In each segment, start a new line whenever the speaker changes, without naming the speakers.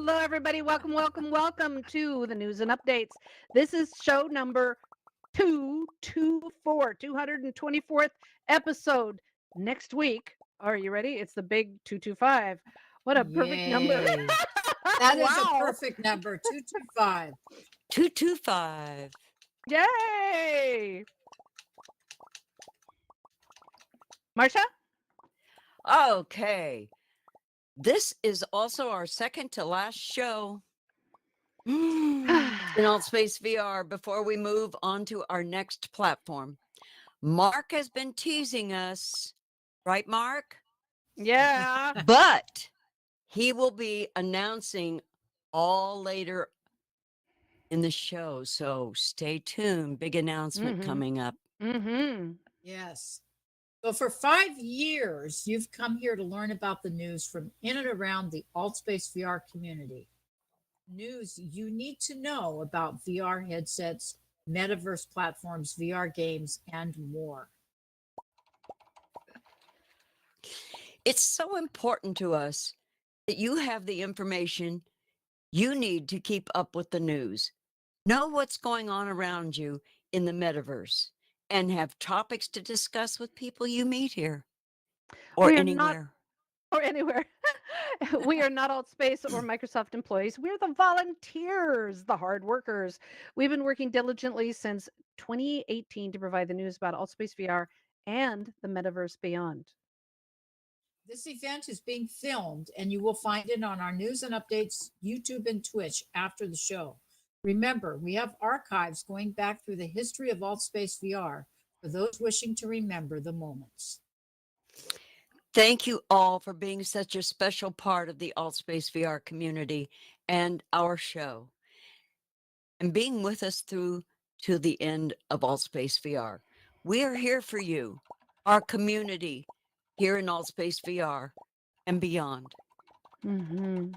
Hello, everybody. Welcome, welcome, welcome to the news and updates. This is show number 224, 224th episode. Next week, are you ready? It's the big 225. What a perfect number.
Yay. That is a
Wow.
perfect number, 225.
225.
Yay. Marsha?
Okay. This is also our second to last show in Alt Space VR before we move on to our next platform. Mark has been teasing us, right, Mark?
Yeah.
But he will be announcing all later in the show. So stay tuned. Big announcement coming up.
Mm-hmm.
Yes. So for 5 years, you've come here to learn about the news from in and around the AltSpace VR community. News you need to know about VR headsets, metaverse platforms, VR games, and more.
It's so important to us that you have the information you need to keep up with the news. Know what's going on around you in the metaverse and have topics to discuss with people you meet here or
We are
anywhere.
or anywhere. We are not AltSpace or Microsoft employees. We're the volunteers, the hard workers. We've been working diligently since 2018 to provide the news about AltSpace VR and the metaverse beyond.
This event is being filmed, and you will find it on our news and updates YouTube and Twitch after the show. Remember, we have archives going back through the history of AltSpace VR for those wishing to remember the moments.
Thank you all for being such a special part of the AltSpace VR community and our show, and being with us through to the end of AltSpace VR. We are here for you, our community here in AltSpace VR and beyond.
Mm-hmm.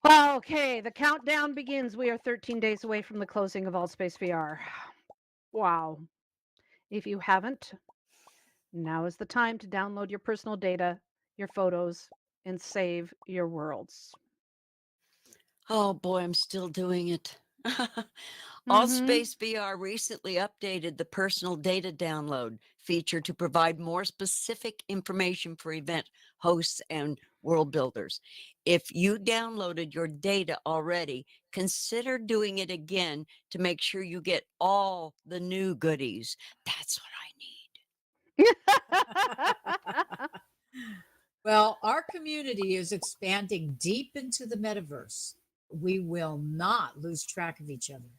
Well, okay, the countdown begins. We are 13 days away from the closing of AltSpace VR. Wow. If you haven't, now is the time to download your personal data, your photos, and save your worlds.
Oh boy, I'm still doing it.
Mhm.
AltSpace VR recently updated the personal data download feature to provide more specific information for event hosts and world builders. If you downloaded your data already, consider doing it again to make sure you get all the new goodies. That's what I need.
Well, our community is expanding deep into the metaverse. We will not lose track of each other.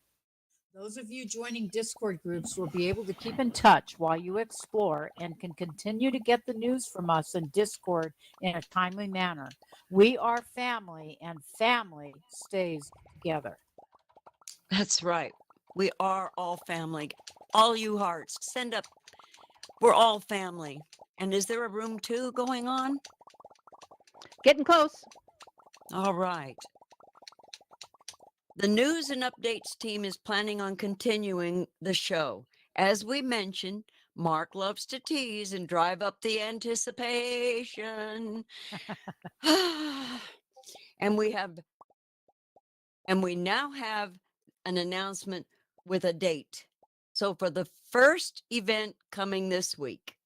Those of you joining Discord groups will be able to keep in touch while you explore and can continue to get the news from us in Discord in a timely manner. We are family, and family stays together.
That's right. We are all family. All you hearts, send up. We're all family. And is there a room 2 going on?
Getting close.
All right. The news and updates team is planning on continuing the show. As we mentioned, Mark loves to tease and drive up the anticipation. and we now have an announcement with a date. So for the first event coming this week.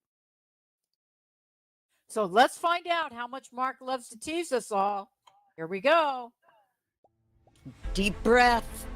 So let's find out how much Mark loves to tease us all. Here we go.
Deep breath.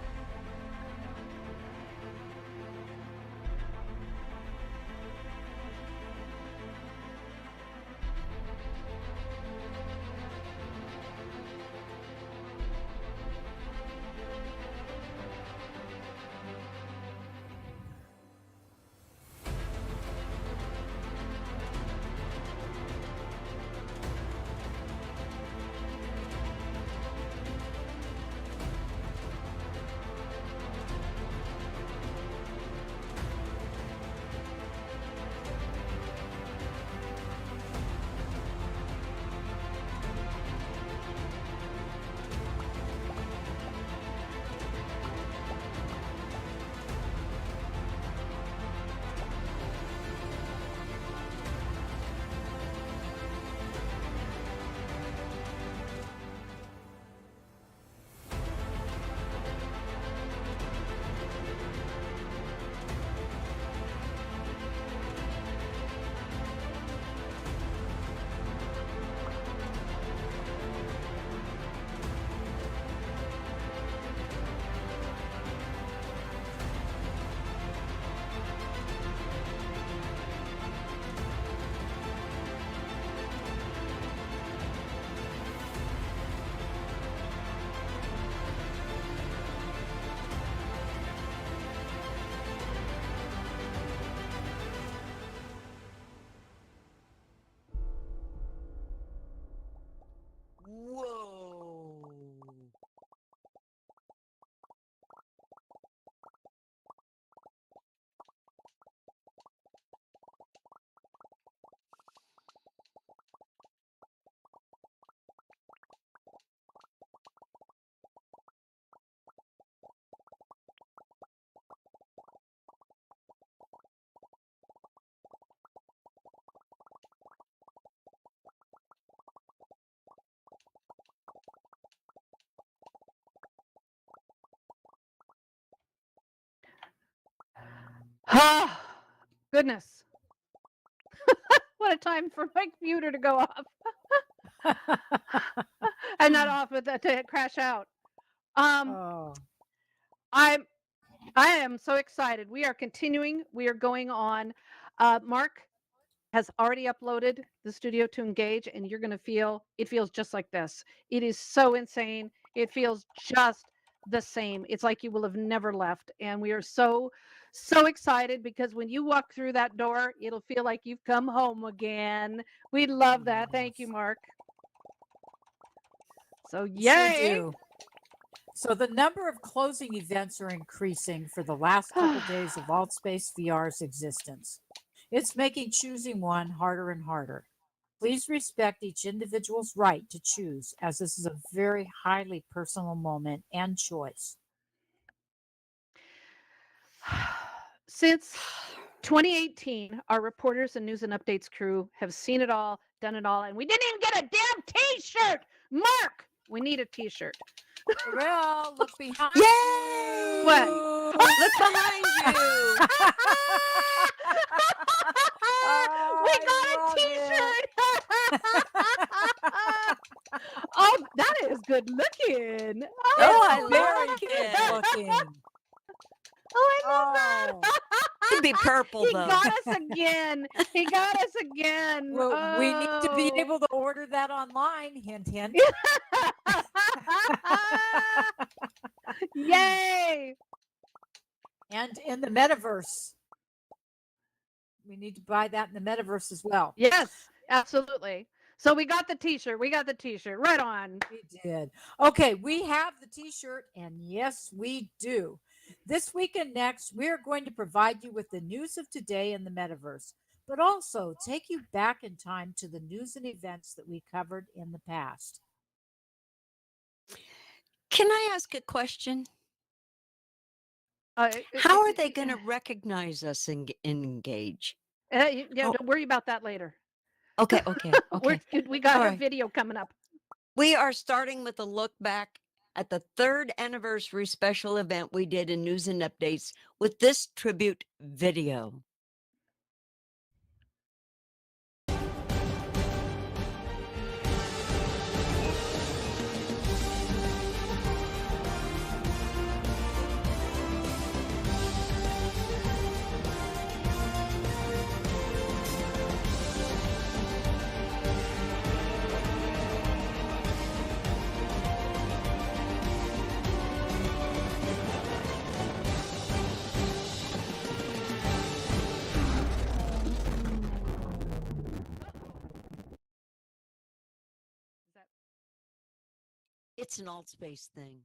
Oh, goodness. What a time for my computer to go off. And not off, but to crash out.
Oh,
I am so excited. We are continuing. We are going on. Mark has already uploaded the Studio to Engage, and you're going to feel it feels just like this. It is so insane. It feels just the same. It's like you will have never left. And we are so excited because when you walk through that door, it'll feel like you've come home again. We love that. Thank you, Mark. So,
we sure
yay.
do. So the number of closing events are increasing for the last couple days of AltSpace VR's existence. It's making choosing one harder and harder. Please respect each individual's right to choose, as this is a very highly personal moment and choice.
Since 2018, our reporters and news and updates crew have seen it all, done it all, and we didn't even get a damn t-shirt. Mark, we need a t-shirt.
Well, look behind
Yay!
you.
What?
Look behind you.
We
I
got a
love it.
t-shirt. Oh, that is good looking.
Oh, I
Oh,
Very
like
good
it.
looking.
I love that.
Oh.
Could be purple
He
though.
got us again. He got us again.
Well, we need to be
Oh.
able to order that online. Hint, hint.
Yay.
And in the metaverse. We need to buy that in the metaverse as well.
Yes, absolutely. So we got the t-shirt. We got the t-shirt. Right on.
We did. Okay, we have the t-shirt, and yes, we do. This week and next, we are going to provide you with the news of today in the metaverse, but also take you back in time to the news and events that we covered in the past.
Can I ask a question?
Uh,
How are they going to recognize us in Engage?
Yeah,
Oh.
don't worry about that later.
Okay, okay, okay.
We got
All
a
right.
video coming up.
We are starting with a look back at the 3rd anniversary special event we did in News and Updates with this tribute video. It's an alt space thing.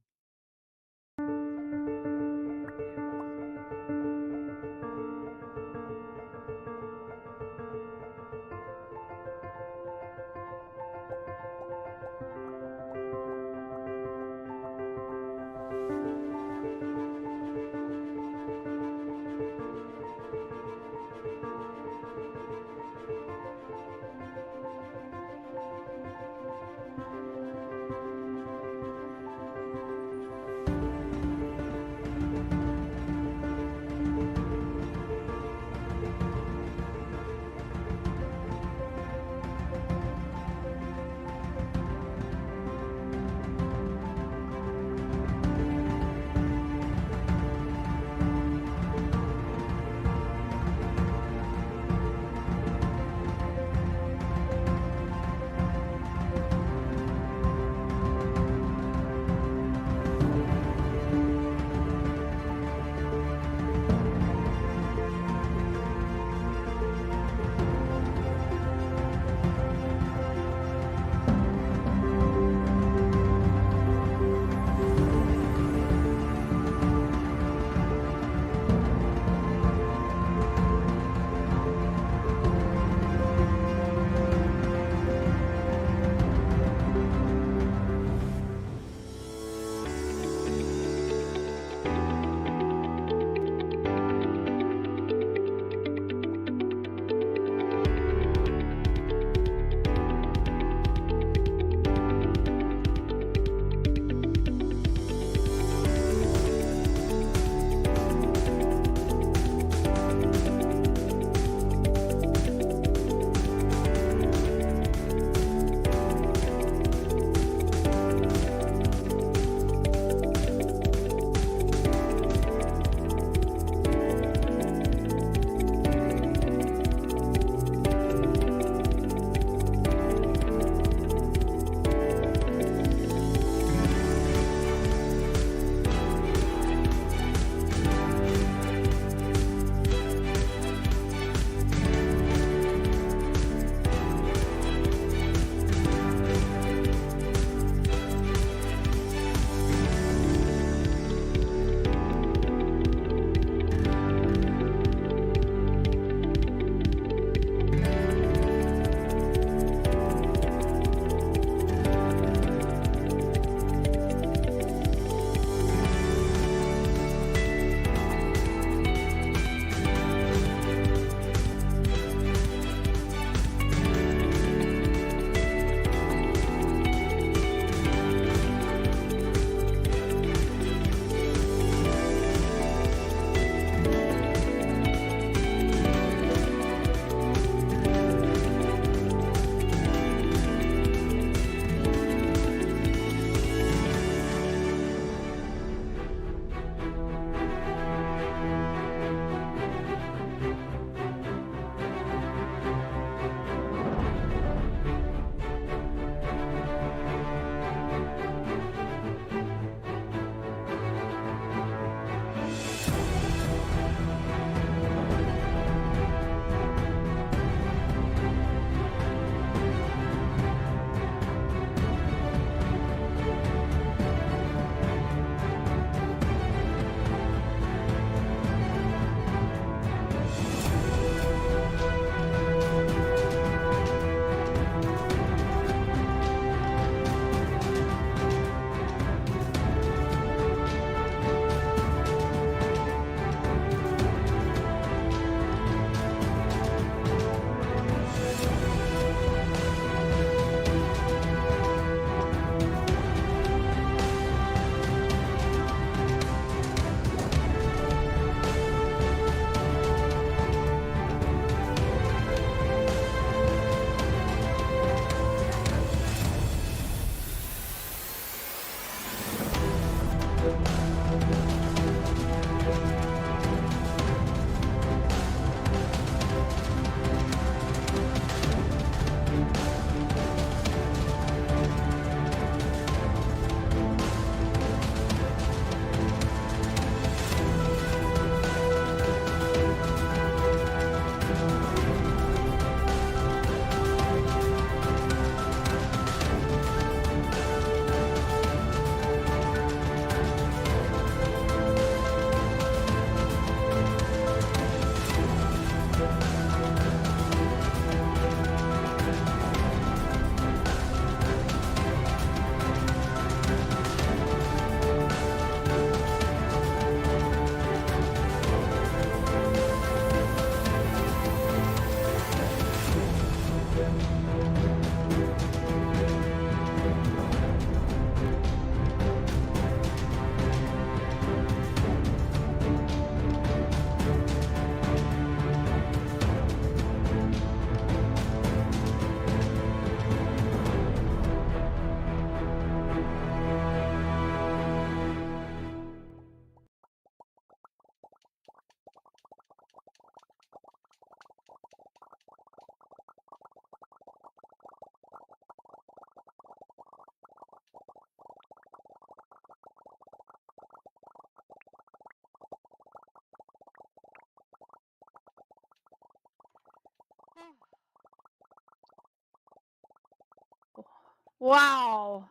Wow.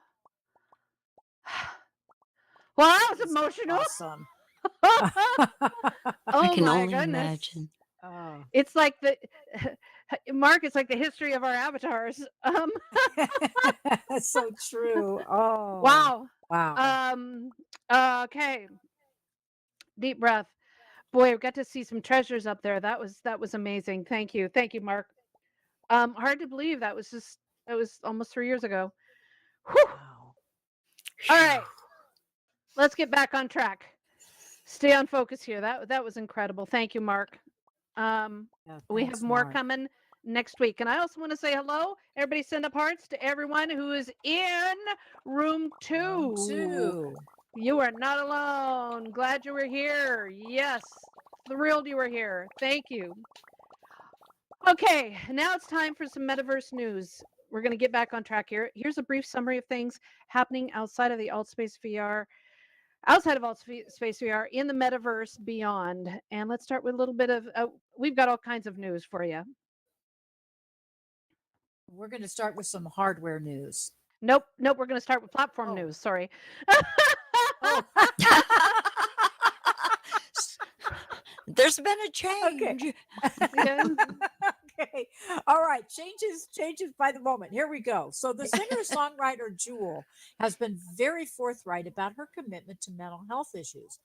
Well, that was
It's
emotional.
awesome.
I
Oh
can
my
only
goodness.
imagine.
Oh.
It's like the Mark, it's like the history of our avatars.
That's so true. Oh,
Wow.
wow.
Okay. Deep breath. Boy, we got to see some treasures up there. That was amazing. Thank you. Thank you, Mark. Hard to believe that was almost 3 years ago. Whew.
Wow.
All right. Let's get back on track. Stay on focus here. That was incredible. Thank you, Mark.
Yeah,
We
thanks,
have more
Mark.
coming next week. And I also want to say hello. Everybody send up hearts to everyone who is in room 2.
Round 2.
You are not alone. Glad you were here. Yes. Thrilled you were here. Thank you. Okay, now it's time for some metaverse news. We're going to get back on track here. Here's a brief summary of things happening outside of the AltSpace VR, outside of AltSpace VR, in the metaverse beyond. And let's start with a little bit of, we've got all kinds of news for you.
We're going to start with some hardware news.
Nope, we're going to start with platform
Oh.
news. Sorry.
Oh.
There's been a change.
Yeah.
Okay. All right. Changes by the moment. Here we go. So the singer-songwriter Jewel has been very forthright about her commitment to mental health issues.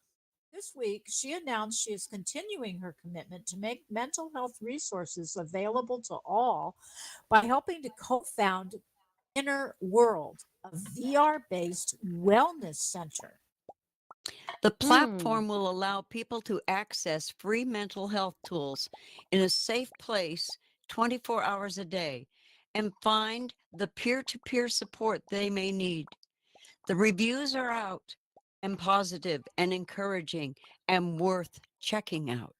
This week, she announced she is continuing her commitment to make mental health resources available to all by helping to co-found Inner World, a VR-based wellness center.
The platform will allow people to access free mental health tools in a safe place 24 hours a day and find the peer-to-peer support they may need. The reviews are out and positive and encouraging and worth checking out.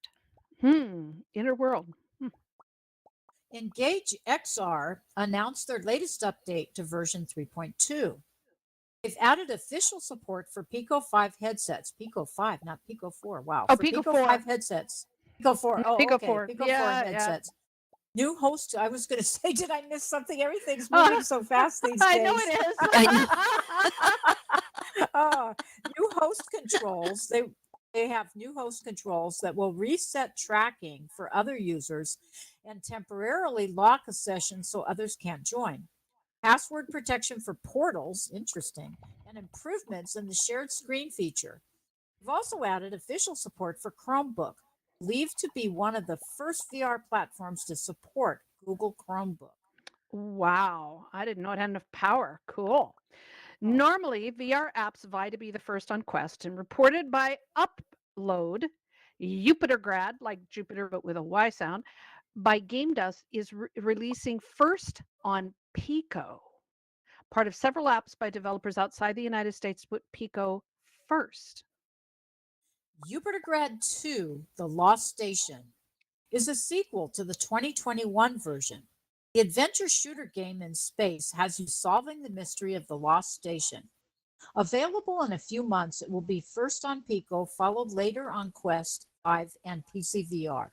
Inner World.
Engage XR announced their latest update to version 3.2. They've added official support for Pico 5 headsets. Pico 5, not Pico 4. Wow.
Oh,
For
Pico
5
4.
headsets. Pico 4. Oh,
Pico
okay.
4.
Pico 4
Yeah.
headsets. New host. I was going to say, did I miss something? Everything's
Oh,
moving so fast these days.
I know it is.
I know.
New host controls. They have new host controls that will reset tracking for other users and temporarily lock a session so others can't join. Password protection for portals, interesting, and improvements in the shared screen feature. We've also added official support for Chromebook, believed to be one of the first VR platforms to support Google Chromebook.
Wow. I didn't know it had enough power. Cool. Normally, VR apps vie to be the first on Quest, and reported by Upload, Jupitergrad, like Jupiter but with a Y sound, by Game Dust, is releasing first on Pico. Part of several apps by developers outside the United States put Pico first.
Jupitergrad 2, The Lost Station, is a sequel to the 2021 version. The adventure shooter game in space has you solving the mystery of the lost station. Available in a few months, it will be first on Pico, followed later on Quest 5 and PC VR.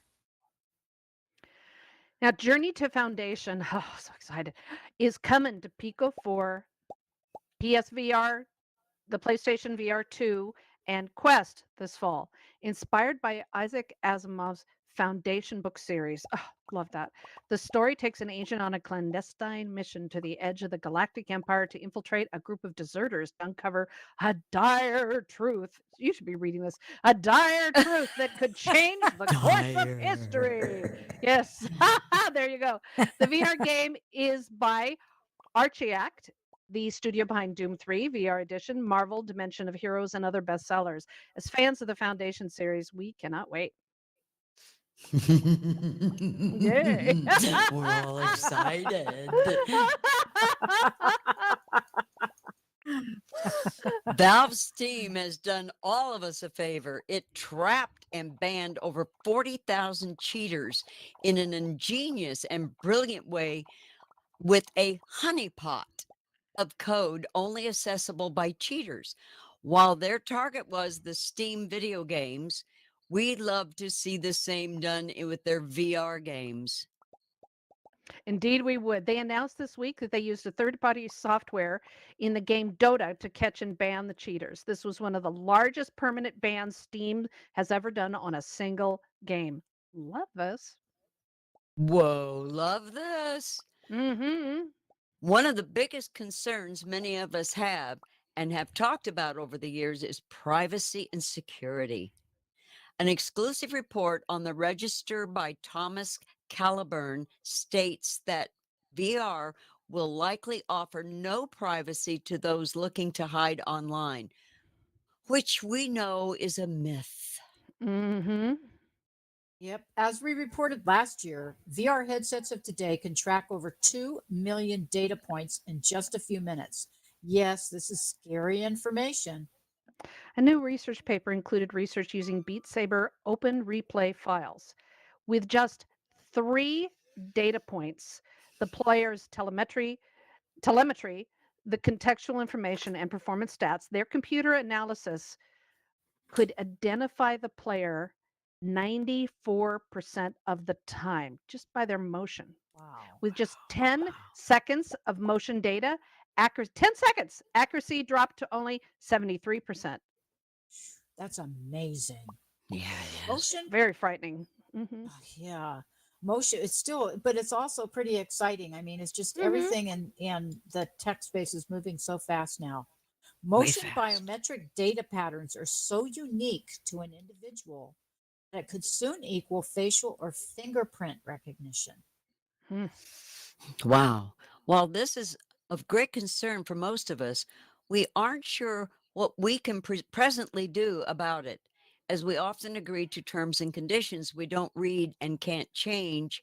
Now, Journey to Foundation, oh, so excited, is coming to Pico 4, PSVR, the PlayStation VR 2, and Quest this fall, inspired by Isaac Asimov's Foundation book series. Oh, love that. The story takes an agent on a clandestine mission to the edge of the galactic empire to infiltrate a group of deserters to uncover a dire truth. You should be reading this. A dire truth that could change the course of history. Yes. There you go. The VR game is by Archiact, the studio behind Doom 3, VR Edition, Marvel, Dimension of Heroes, and other bestsellers. As fans of the Foundation series, we cannot wait. Yay.
We're all excited. Valve Steam has done all of us a favor. It trapped and banned over 40,000 cheaters in an ingenious and brilliant way with a honeypot of code only accessible by cheaters. While their target was the Steam video games, we'd love to see the same done with their VR games.
Indeed, we would. They announced this week that they used a third-party software in the game Dota to catch and ban the cheaters. This was one of the largest permanent bans Steam has ever done on a single game. Love this.
Whoa, love this.
Mm-hmm.
One of the biggest concerns many of us have and have talked about over the years is privacy and security. An exclusive report on the Register by Thomas Caliburn states that VR will likely offer no privacy to those looking to hide online, which we know is a myth.
Mm-hmm.
Yep. As we reported last year, VR headsets of today can track over 2 million data points in just a few minutes. Yes, this is scary information.
A new research paper included research using Beat Saber Open Replay files. With just 3 data points, the player's telemetry, the contextual information, and performance stats, their computer analysis could identify the player 94% of the time just by their motion.
Wow.
With just 10 seconds of motion data, 10 seconds, accuracy dropped to only 73%.
That's amazing.
Yeah, it is.
Motion?
Very frightening. Mhm.
Yeah. Motion, it's still, but it's also pretty exciting. I mean, it's just
Mhm.
everything in the tech space is moving so fast now. Motion
fast.
biometric data patterns are so unique to an individual that it could soon equal facial or fingerprint recognition.
Hmm.
Wow. While this is of great concern for most of us, we aren't sure what we can presently do about it, as we often agree to terms and conditions we don't read and can't change.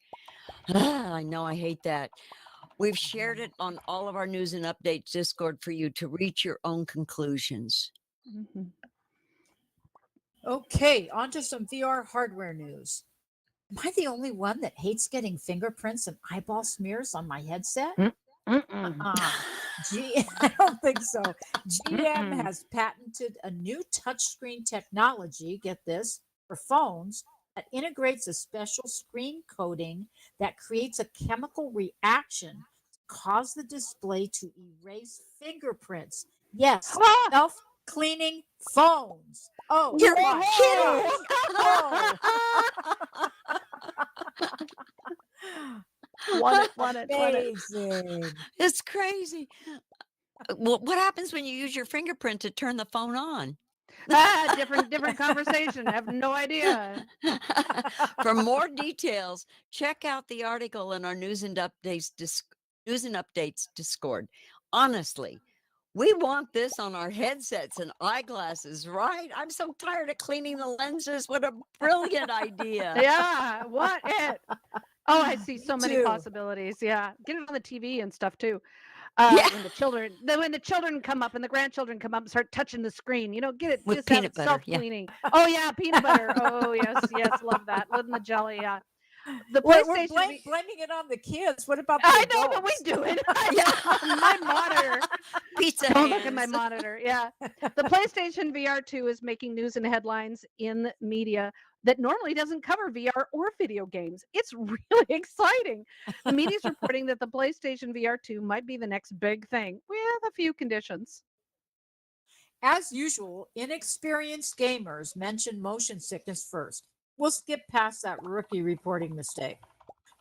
I know I hate that. We've shared it on all of our news and updates Discord for you to reach your own conclusions.
Mhm.
Okay, on to some VR hardware news. Am I the only one that hates getting fingerprints and eyeball smears on my headset?
Mm-mm.
I don't think so. GM
Mm-mm.
has patented a new touchscreen technology, get this, for phones that integrates a special screen coating that creates a chemical reaction to cause the display to erase fingerprints. Yes,
Ah!
self-cleaning phones. Oh,
You're
my
kidding!
Want it, want it, want it.
Amazing.
It's crazy. Well, what happens when you use your fingerprint to turn the phone on?
Different conversation. I have no idea.
For more details, check out the article in our News and Updates Discord. Honestly, we want this on our headsets and eyeglasses, right? I'm so tired of cleaning the lenses. What a brilliant idea.
Yeah, what it? Oh, I see so
Me
many
too.
possibilities. Yeah, get it on the TV and stuff too.
Yeah.
When the children come up and the grandchildren come up and start touching the screen, get it
With
just have
peanut
it
butter, yeah.
self-cleaning. Oh yeah, peanut butter. Oh yes, love that. Love the jelly. Yeah, the
We're
PlayStation.
blaming it on the kids. What about the
I
adults?
know, but we do it.
Yeah.
My monitor.
Pizza
Don't look at my
hands.
monitor. Yeah. The PlayStation VR 2 is making news and headlines in media that normally doesn't cover VR or video games. It's really exciting. The media is reporting that the PlayStation VR 2 might be the next big thing with a few conditions.
As usual, inexperienced gamers mention motion sickness first. We'll skip past that rookie reporting mistake.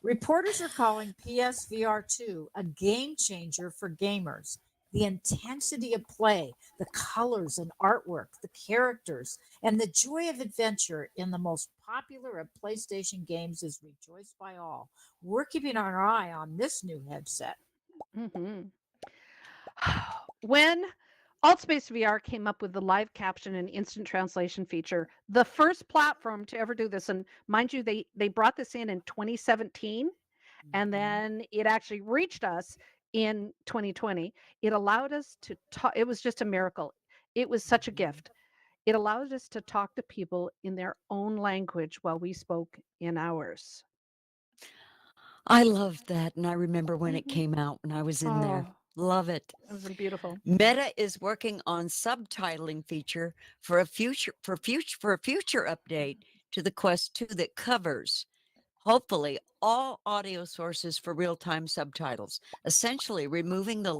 Reporters are calling PSVR 2 a game changer for gamers. The intensity of play, the colors and artwork, the characters, and the joy of adventure in the most popular of PlayStation games is rejoiced by all. We're keeping our eye on this new headset.
Mhm. When AltSpace VR came up with the live caption and instant translation feature, the first platform to ever do this, and mind you, they brought this in 2017, and then it actually reached us in 2020. It allowed us to talk. It was just a miracle. It was such a gift. It allowed us to talk to people in their own language while we spoke in ours.
I loved that. And I remember when it
Mhm.
came out when I was in there.
Oh,
Love it.
it was beautiful.
Meta is working on subtitling feature for a future update to the Quest 2 that covers hopefully all audio sources for real-time subtitles, essentially removing that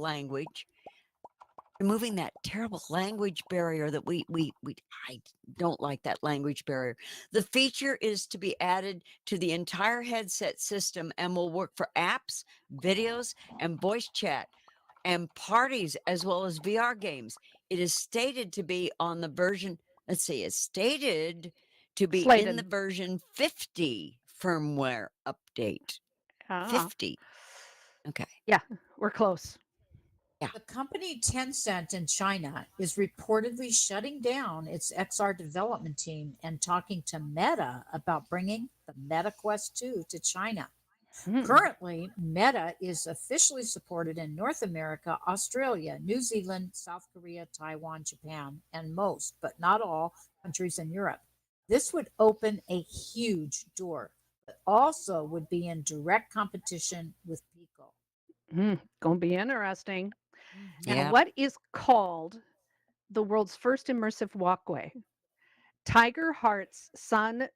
terrible language barrier that I don't like that language barrier. The feature is to be added to the entire headset system and will work for apps, videos, and voice chat and parties as well as VR games. It is stated to be on the version, let's see, it's stated to be in the
Slated.
version 50 firmware update.
Ah,
50. Okay.
yeah, we're close.
The company Tencent in China is reportedly shutting down its XR development team and talking to Meta about bringing the Meta Quest 2 to China.
Hmm.
Currently, Meta is officially supported in North America, Australia, New Zealand, South Korea, Taiwan, Japan, and most, but not all, countries in Europe. This would open a huge door, but also would be in direct competition with Pico.
Gonna be interesting. Now,
Yeah.
what is called the world's first immersive walkway? Tiger Heart's Sanj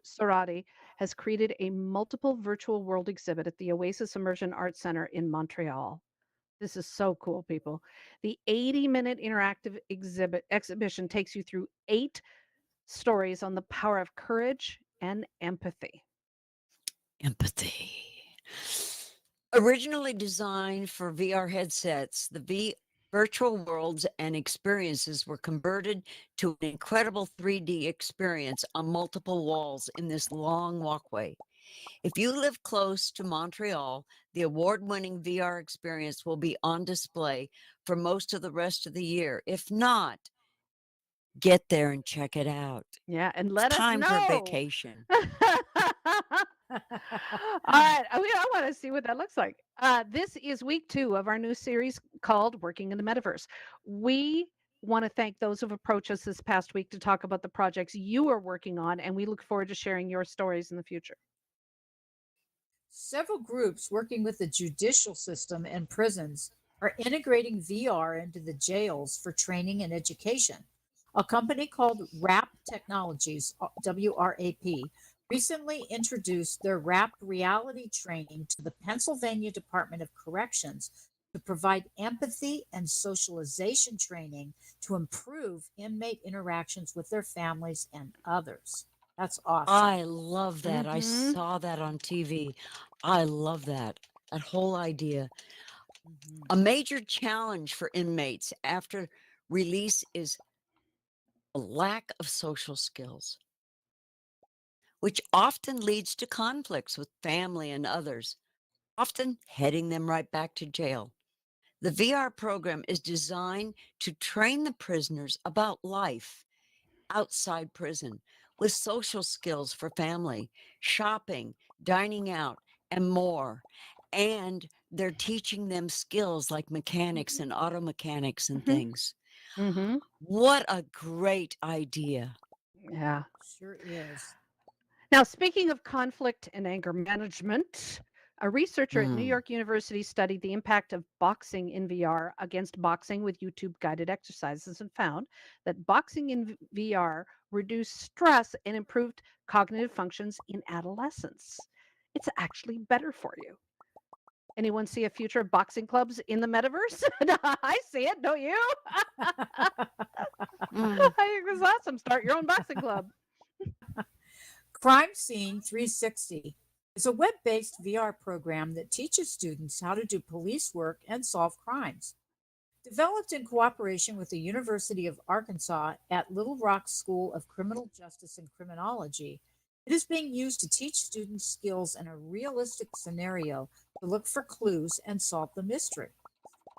Sarati has created a multiple virtual world exhibit at the Oasis Immersion Arts Center in Montreal. This is so cool, people. The 80-minute interactive exhibition takes you through 8 stories on the power of courage and empathy.
Empathy. Originally designed for VR headsets, the virtual worlds and experiences were converted to an incredible 3D experience on multiple walls in this long walkway. If you live close to Montreal, the award-winning VR experience will be on display for most of the rest of the year. If not, get there and check it out.
Yeah, and
It's
let us
time for a
know.
vacation.
All right, I want to see what that looks like. This is week 2 of our new series called Working in the Metaverse. We want to thank those who've approached us this past week to talk about the projects you are working on, and we look forward to sharing your stories in the future.
Several groups working with the judicial system and prisons are integrating VR into the jails for training and education. A company called WRAP Technologies, WRAP, recently introduced their WRAP reality training to the Pennsylvania Department of Corrections to provide empathy and socialization training to improve inmate interactions with their families and others. That's awesome.
I love that. I
Mhm.
saw that on TV. I love that. That whole idea.
Mhm.
A major challenge for inmates after release is a lack of social skills, which often leads to conflicts with family and others, often heading them right back to jail. The VR program is designed to train the prisoners about life outside prison with social skills for family, shopping, dining out, and more. And they're teaching them skills like mechanics and auto mechanics and
Mhm.
things.
Mhm.
What a great idea.
Yeah.
Sure is.
Now, speaking of conflict and anger management, a researcher at New
Mm.
York University studied the impact of boxing in VR against boxing with YouTube guided exercises and found that boxing in VR reduced stress and improved cognitive functions in adolescence. It's actually better for you. Anyone see a future of boxing clubs in the metaverse? I see it, don't you?
Mm.
I think this is awesome. Start your own boxing club.
Crime Scene 360 is a web based VR program that teaches students how to do police work and solve crimes. Developed in cooperation with the University of Arkansas at Little Rock School of Criminal Justice and Criminology, it is being used to teach students skills in a realistic scenario to look for clues and solve the mystery.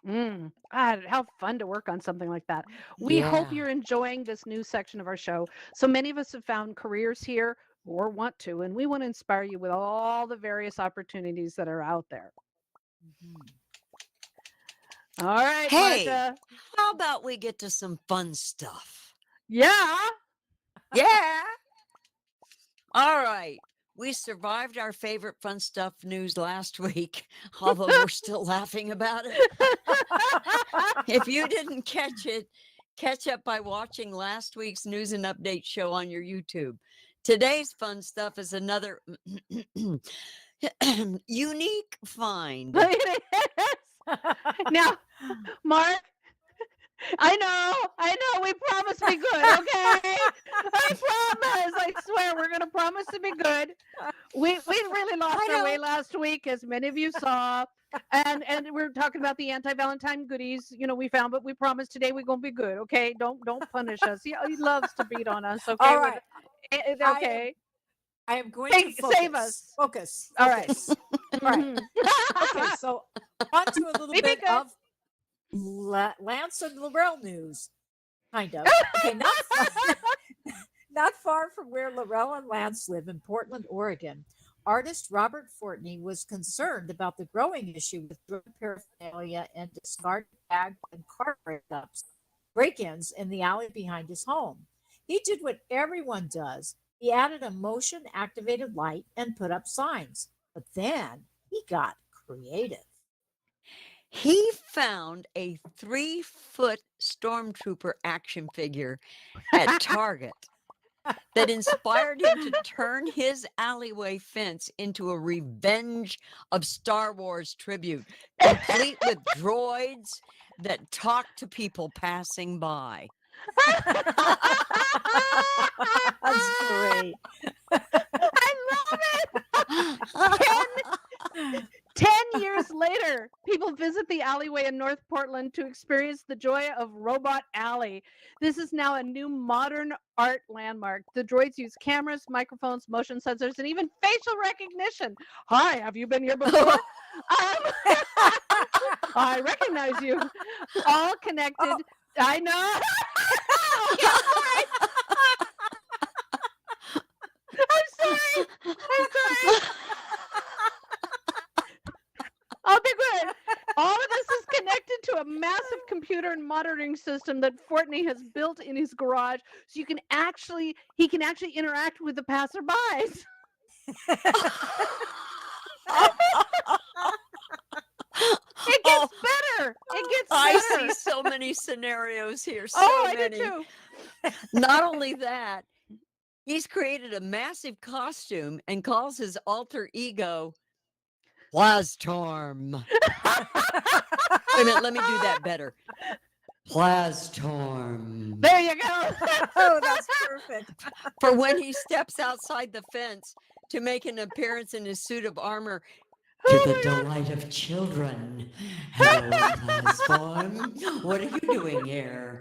God, how fun to work on something like that. We hope
Yeah.
you're enjoying this new section of our show. So many of us have found careers here or want to, and we want to inspire you with all the various opportunities that are out there.
Mhm.
All right,
Hey,
Marcia.
how about we get to some fun stuff?
Yeah.
Yeah. All right. We survived our favorite fun stuff news last week, although we're still laughing about it. If you didn't catch it, catch up by watching last week's news and update show on your YouTube. Today's fun stuff is another unique find.
It is. Now, Mark, I know, we promised to be good, okay? I promise. I swear we're gonna promise to be good. We really lost
I
our way
know.
last week, as many of you saw. And we're talking about the anti-Valentine goodies, we found, but we promise today we're gonna be good, okay? Don't punish us. He loves to beat on us, okay?
All right.
Okay.
I am going to
Save us.
Focus.
All right.
Focus. All right.
Mhm.
Okay, so on to a little
We be
bit
good.
of Lance and Laurel news, kind of. Okay, not far from where Laurel and Lance live in Portland, Oregon, artist Robert Fortney was concerned about the growing issue with drug paraphernalia and discarded bags and car break-ins in the alley behind his home. He did what everyone does. He added a motion-activated light and put up signs. But then he got creative.
He found a 3-foot stormtrooper action figure at Target that inspired him to turn his alleyway fence into a Revenge of Star Wars tribute, complete with droids that talk to people passing by.
That's great.
I love it. 10 years later, people visit the alleyway in North Portland to experience the joy of Robot Alley. This is now a new modern art landmark. The droids use cameras, microphones, motion sensors, and even facial recognition. Hi, have you been here before? I recognize you. All connected. I know. I'm sorry. I'll be good. All of this is connected to a massive computer and monitoring system that Fortney has built in his garage, so he can actually interact with the passerbys. It gets better. It gets
I
better.
see so many scenarios here. So
I
many.
do too.
Not only that, he's created a massive costume and calls his alter ego Plastorm. Wait a minute, let me do that better. Plastorm.
There you go.
Oh, that's perfect.
For when he steps outside the fence to make an appearance in his suit of armor, to the delight of children. Hello, Plastorm. What are you doing here?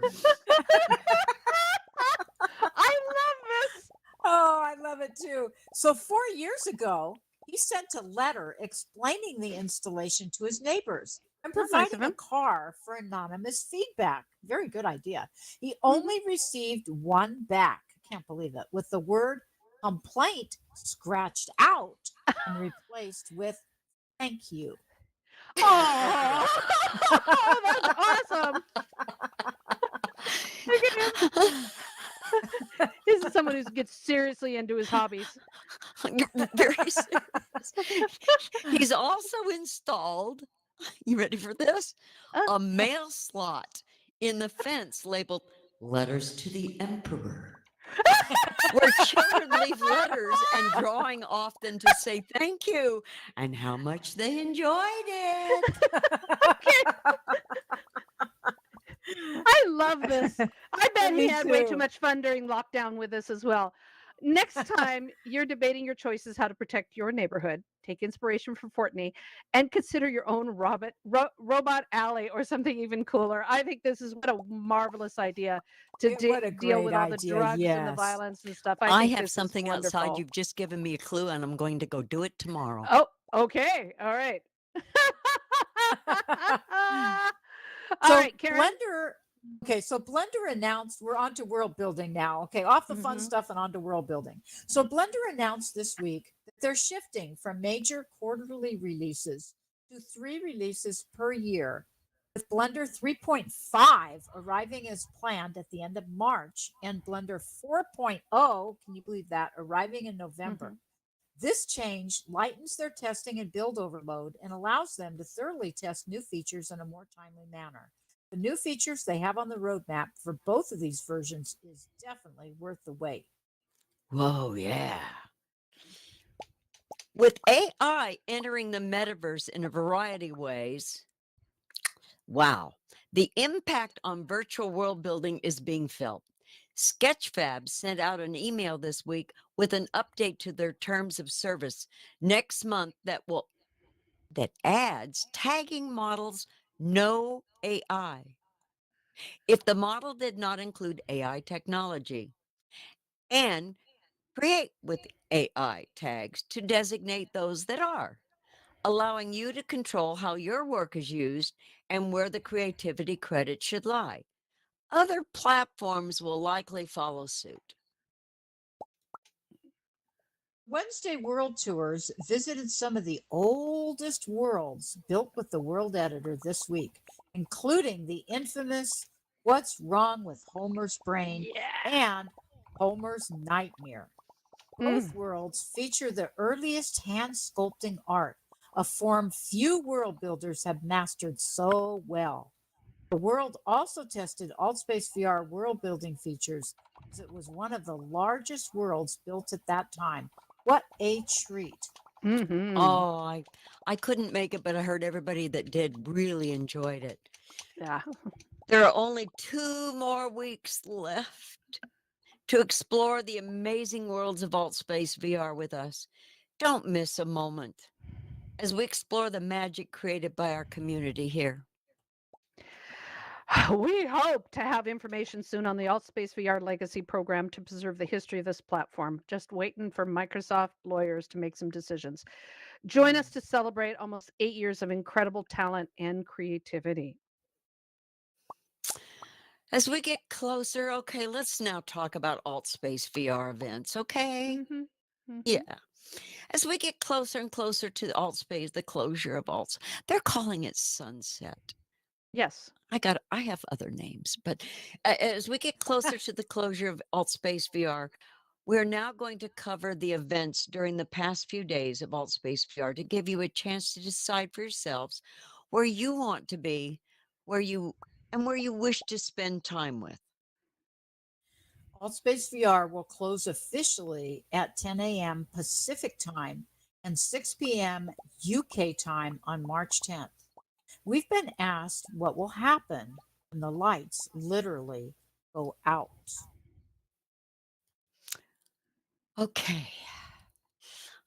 I love this.
Oh, I love it too. So 4 years ago, he sent a letter explaining the installation to his neighbors and
That's nice of
providing a
him.
car for anonymous feedback. Very good idea. He only received one back. I can't believe it. With the word complaint scratched out and replaced with thank you.
Oh, that's awesome. Look at him. This is someone who gets seriously into his hobbies.
You're very serious. He's also installed, you ready for this? A mail slot in the fence labeled Letters to the Emperor, where children leave letters and drawing often to say thank you and how much they enjoyed it.
I love this. I bet he
Me
had way too
too.
much fun during lockdown with this as well. Next time you're debating your choices how to protect your neighborhood, take inspiration from Fortney and consider your own robot alley or something even cooler. I think this is what a marvelous idea to
What a
deal with
great
all the
idea,
drugs and the
yes.
violence and stuff.
I
think
have
this is
something outside.
wonderful.
You've just given me a clue, and I'm going to go do it tomorrow.
Oh, okay. All right. All
So
right, Karen.
Blender. Okay, so Blender announced we're on to world building now. Okay, off the fun
Mhm.
stuff and on to world building. So Blender announced this week that they're shifting from major quarterly releases to 3 releases per year, with Blender 3.5 arriving as planned at the end of March and Blender 4.0, can you believe that, arriving in November. This change lightens their testing and build overload and allows them to thoroughly test new features in a more timely manner. The new features they have on the roadmap for both of these versions is definitely worth the wait.
Whoa, yeah. With AI entering the metaverse in a variety of ways, wow, the impact on virtual world building is being felt. Sketchfab sent out an email this week with an update to their terms of service next month that adds tagging models no AI. If the model did not include AI technology, and create with AI tags to designate those that are, allowing you to control how your work is used and where the creativity credit should lie. Other platforms will likely follow suit.
Wednesday World Tours visited some of the oldest worlds built with the World Editor this week, including the infamous What's Wrong with Homer's Brain
Yeah.
and Homer's Nightmare. Both
Mm.
worlds feature the earliest hand sculpting art, a form few world builders have mastered so well. The world also tested AltSpace VR world building features, as it was one of the largest worlds built at that time. What a treat!
Hmm.
Oh, I couldn't make it, but I heard everybody that did really enjoyed it.
Yeah.
There are only 2 more weeks left to explore the amazing worlds of AltSpace VR with us. Don't miss a moment as we explore the magic created by our community here.
We hope to have information soon on the AltSpace VR Legacy program to preserve the history of this platform. Just waiting for Microsoft lawyers to make some decisions. Join us to celebrate almost 8 years of incredible talent and creativity.
As we get closer, okay, let's now talk about AltSpace VR events, okay?
Hmm. Hmm.
Yeah. As we get closer and closer to AltSpace, the closure of Alts, they're calling it sunset.
Yes.
I have other names, but as we get closer to the closure of AltSpace VR, we're now going to cover the events during the past few days of AltSpace VR to give you a chance to decide for yourselves where you want to be, where you wish to spend time with.
AltSpace VR will close officially at 10 a.m. Pacific time and 6 p.m. UK time on March 10th. We've been asked what will happen when the lights literally go out.
Okay.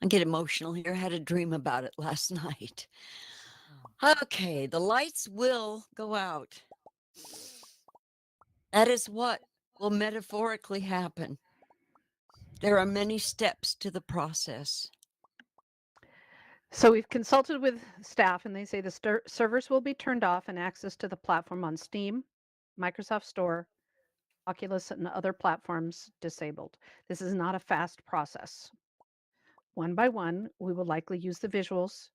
I get emotional here. I had a dream about it last night. Okay, the lights will go out. That is what will metaphorically happen. There are many steps to the process.
So we've consulted with staff, and they say the servers will be turned off and access to the platform on Steam, Microsoft Store, Oculus, and other platforms disabled. This is not a fast process. One by one, we will likely use the visuals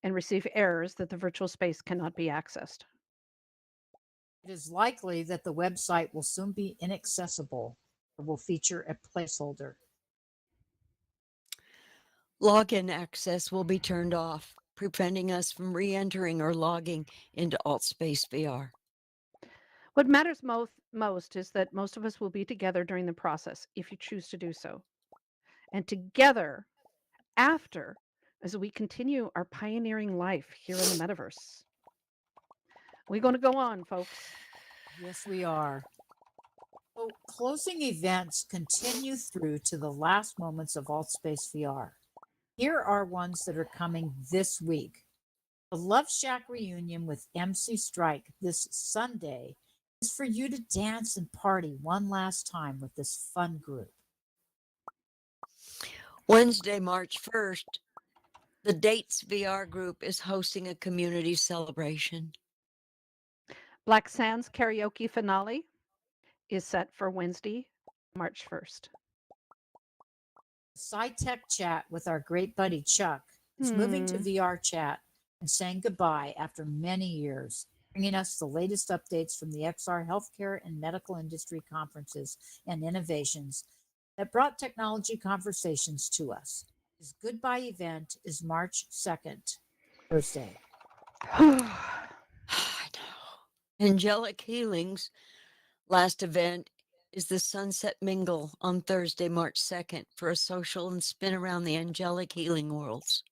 and receive errors that the virtual space cannot be accessed.
It is likely that the website will soon be inaccessible or will feature a placeholder.
Login access will be turned off, preventing us from re-entering or logging into AltSpace VR.
What matters most is that most of us will be together during the process, if you choose to do so, and together after as we continue our pioneering life here in the metaverse. We're going to go on, folks.
Yes, we are. So closing events continue through to the last moments of AltSpace VR. Here are ones that are coming this week. The Love Shack reunion with MC Strike this Sunday is for you to dance and party one last time with this fun group.
Wednesday, March 1st, the Dates VR group is hosting a community celebration.
Black Sands karaoke finale is set for Wednesday, March 1st.
SciTech chat with our great buddy Chuck is moving to VR chat and saying goodbye after many years, bringing us the latest updates from the XR healthcare and medical industry conferences and innovations that brought technology conversations to us. His goodbye event is March 2nd, Thursday.
I know. Angelic Healing's last event is the Sunset Mingle on Thursday, March 2nd for a social and spin around the angelic healing worlds.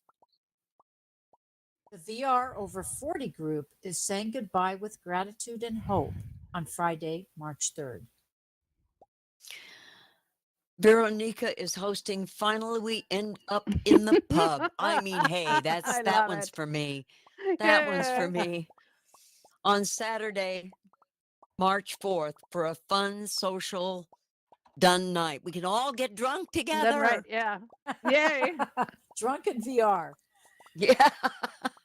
The VR Over 40 group is saying goodbye with gratitude and hope on Friday, March 3rd.
Veronica is hosting Finally We End Up in the Pub. I mean, hey,
I
that
love
one's
it.
for me. That one's for
Yeah.
me. On Saturday, March 4th for a fun social done night. We can all get drunk
Done
together.
right. Yeah. Yay.
Drunken VR.
Yeah.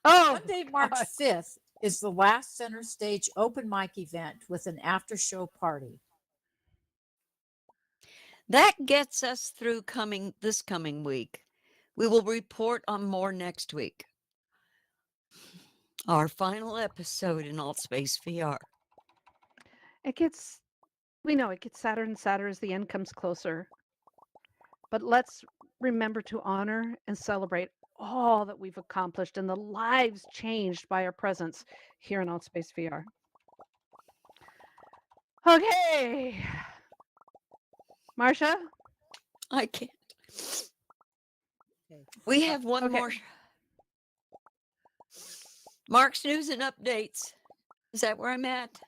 Oh,
Monday, March
God.
5th is the last Center Stage open mic event with an after show party.
That gets us through this coming week. We will report on more next week. Our final episode in AltSpace VR.
We know it gets sadder and sadder as the end comes closer. But let's remember to honor and celebrate all that we've accomplished and the lives changed by our presence here in AltSpace VR. Okay. Marcia?
I can't.
Okay.
We have one
Okay.
more. Mark's news and updates. Is that where I'm at?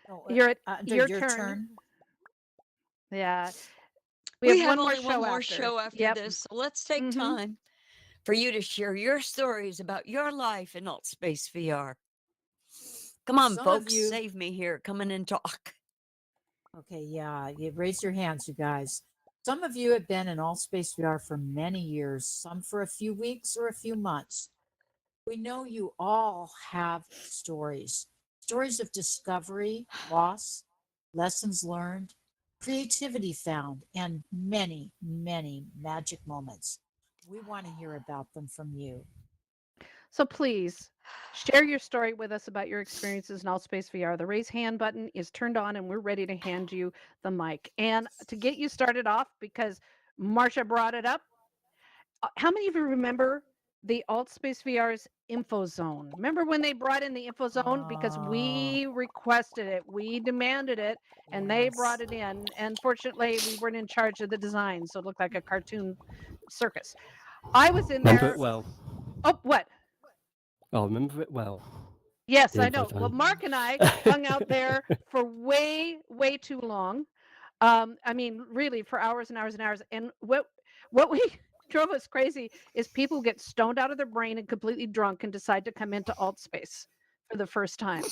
No,
You're at
under
your
your
turn.
turn.
Yeah.
We
have
have
one
only
more
one
show
more
after.
show after
Yep.
this. So let's take
Mhm.
time for you to share your stories about your life in AltSpace VR. Come on,
Some of
folks,
you-
save me here. Come in and talk.
Okay, yeah, you raise your hands, you guys. Some of you have been in AltSpace VR for many years, some for a few weeks or a few months. We know you all have stories of discovery, loss, lessons learned, creativity found, and many, many magic moments. We want to hear about them from you.
So please share your story with us about your experiences in AltSpace VR. The raise hand button is turned on and we're ready to hand you the mic. And to get you started off, because Marcia brought it up, how many of you remember the AltSpace VR's info zone? Remember when they brought in the info zone? Because we requested it, we demanded it, and they brought it in. And fortunately, we weren't in charge of the design, so it looked like a cartoon circus. I was in
Remember
there.
it well.
Oh, what?
I remember it well.
Yes,
The
I
info
know. Well,
zone.
Mark and I hung out there for way, way too long. I mean, really, for hours and hours and hours. And what we drove us crazy is people get stoned out of their brain and completely drunk and decide to come into alt space for the first time.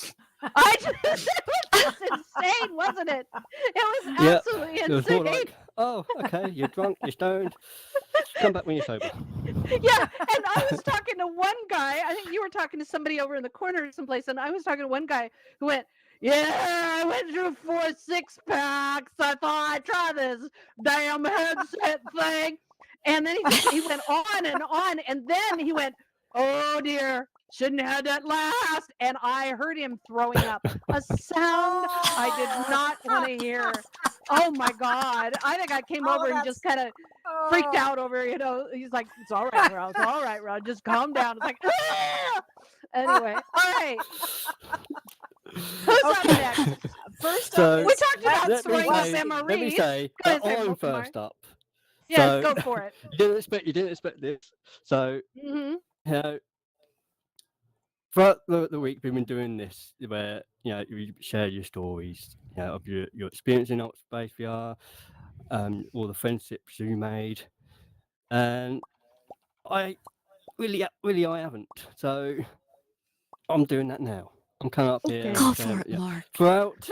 It was just insane, wasn't it? It was
Yep.
absolutely
It was more
insane.
like, oh, okay, you're drunk, you're stoned. Come back when you're sober.
Yeah, and I was talking to one guy. I think you were talking to somebody over in the corner someplace, and I was talking to one guy who went, "Yeah, I went through 4 6-packs. I thought I'd try this damn headset thing," and then he went on, and then he went, "Oh dear, shouldn't have had that last," and I heard him throwing up a sound I did not want to hear. Oh my God! I think I came over and just kind of freaked out over, he's like, "It's all right, bro. It's all right, bro. Just calm down." It's like, "Ah!" Anyway, all right. Who's up next?
First
So,
up,
We
is
talked about
Lex
throwing up
Lusky.
let me
MREs.
say
Go ahead,
that
say
I'm
Mark.
first up.
Yes,
So,
go for it.
you didn't expect this. So,
Hmm.
you know, throughout the week we've been doing this, where you share your stories, of your experience in AltSpace VR, all the friendships you made, and I really I haven't. So I'm doing that now. I'm coming up here.
Okay.
and
Go
sharing,
for it, Mark.
Throughout.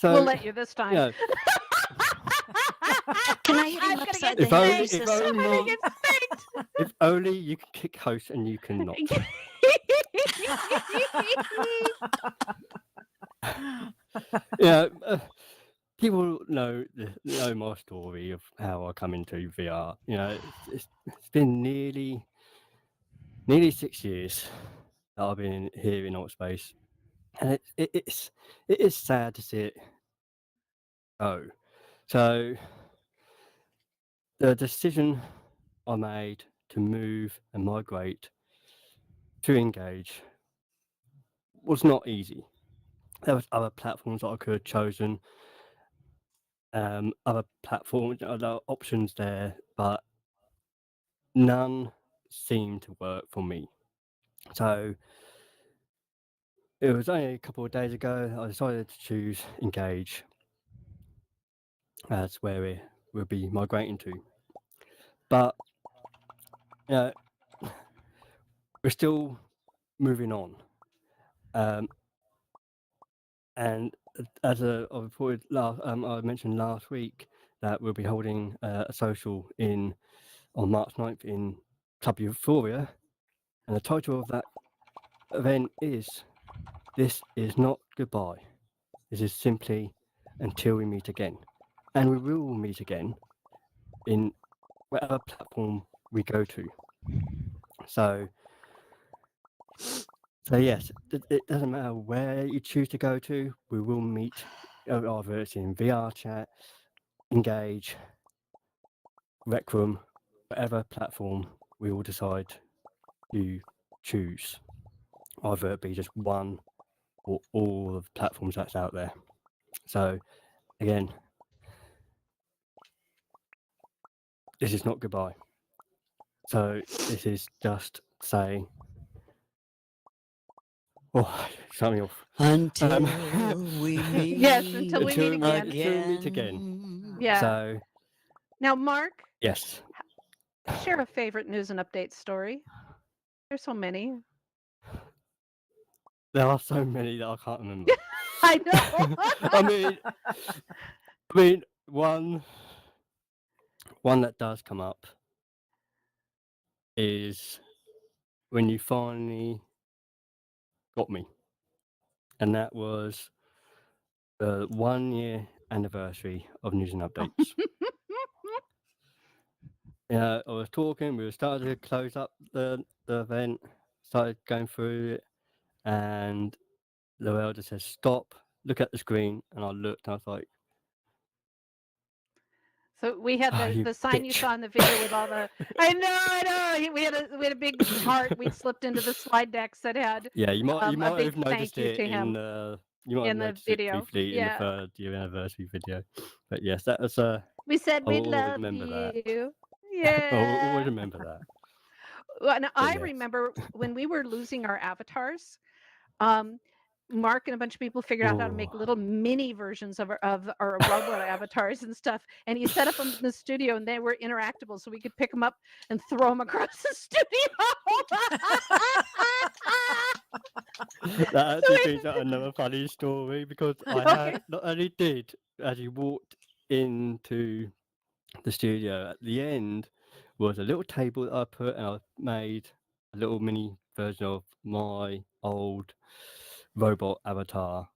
So
We'll let you this time.
yeah,
Can I hit him
I'm gonna
upside
get
the head?
only-
He says
if
something
only-
I'm gonna
wrong.
get spanked.
if only you can kick host and you cannot. People know my story of how I come into VR. It's been nearly 6 years that I've been here in AltSpace, and it is sad to see it go. So the decision I made to move and migrate to Engage was not easy. There was other platforms that I could have chosen, other platforms, other options there, but none seem to work for me. So it was only a couple of days ago I decided to choose Engage as where we'll be migrating to. But you know, we're still moving on. And as I reported I mentioned last week that we'll be holding a social on March 9th in Club Euphoria, and the title of that event is "This is not goodbye. This is simply until we meet again," and we will meet again in whatever platform we go to. So yes, it doesn't matter where you choose to go to. We will meet, either it's in VR chat, Engage, Rec Room, whatever platform we will decide to choose. Either it be just one or all of the platforms that's out there. So again, this is not goodbye. So this is just saying, oh, shut me off.
Until we meet
Yes, until we meet again.
Until we meet again.
Yeah.
So
Now, Mark,
yes,
share a favorite news and update story. There's so many.
there are so many that I can't remember.
I know.
I mean, one that does come up is when you finally got me, and that was the 1 year anniversary of News and Updates. I was talking, we were starting to close up the event, started going through it, and Lorel just says, "Stop, look at the screen," and I looked and I was like,
So we had
"Oh, you
the sign you
bitch."
saw in the video with all the. I know. We had a big chart we slipped into the slide decks that had
Yeah, you might
a big
have noticed
thank you
it
to him
you might have
in the
noticed
video.
it briefly in the
Yeah.
3rd year anniversary video. But yes, that was
We said
I
we
will always
love
remember that.
you.
I will always
Yeah.
remember that.
Well, and I
yes.
remember when we were losing our avatars. Mark and a bunch of people figured out how to make little mini versions of our robot avatars and stuff. And he set up them in the studio, and they were interactable, so we could pick them up and throw them across the studio.
That actually brings out another funny story, because I had not only did as you walked into the studio, at the end was a little table that I put, and I made a little mini version of my old robot avatar,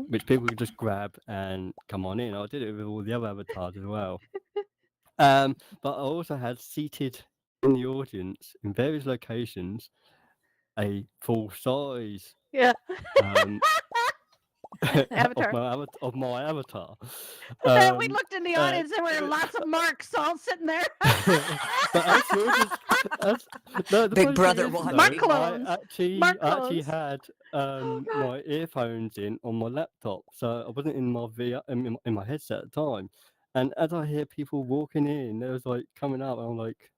which people could just grab and come on in. I did it with all the other avatars as well. But I also had seated in the audience in various locations a full size
Yeah.
Avatar.
of my avatar.
We looked in the audience, there were lots of Marks all sitting there.
But actually, the
Big
funny
brother
thing is,
watching.
though,
Mark clones.
I actually
clones.
had my earphones in on my laptop, so I wasn't in my in my headset at the time. And as I hear people walking in, they was like coming up, and I'm like,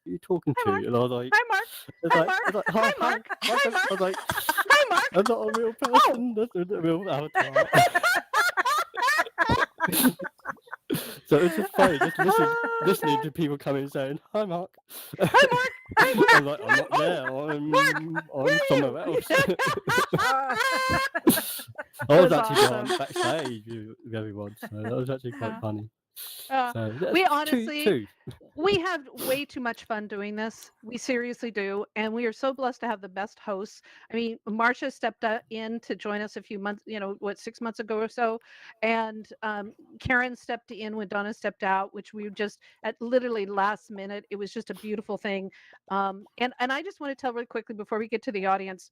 "Who are you talking
Hi,
to?"
Mark.
And I was like,
Hi, Mark.
it's
Hi,
like,
Mark.
it's like,
Hi, Mark. Hi,
I
Mark.
was like,
Hi, Mark.
"That's not a real person. That's a real avatar." So it's just funny, just listening to people coming saying, "Hi, Mark."
Hi, Mark. Hi, Mark.
I'm like, I'm not there. I'm somewhere else. I was actually
awesome.
backstage with everyone, so that was actually quite funny. So
we
that's
honestly,
two.
we have way too much fun doing this. We seriously do, and we are so blessed to have the best hosts. I mean, Marcia stepped in to join us a few months, 6 months ago or so, and Karen stepped in when Donna stepped out, which we just at literally last minute. It was just a beautiful thing. And I just want to tell really quickly before we get to the audience.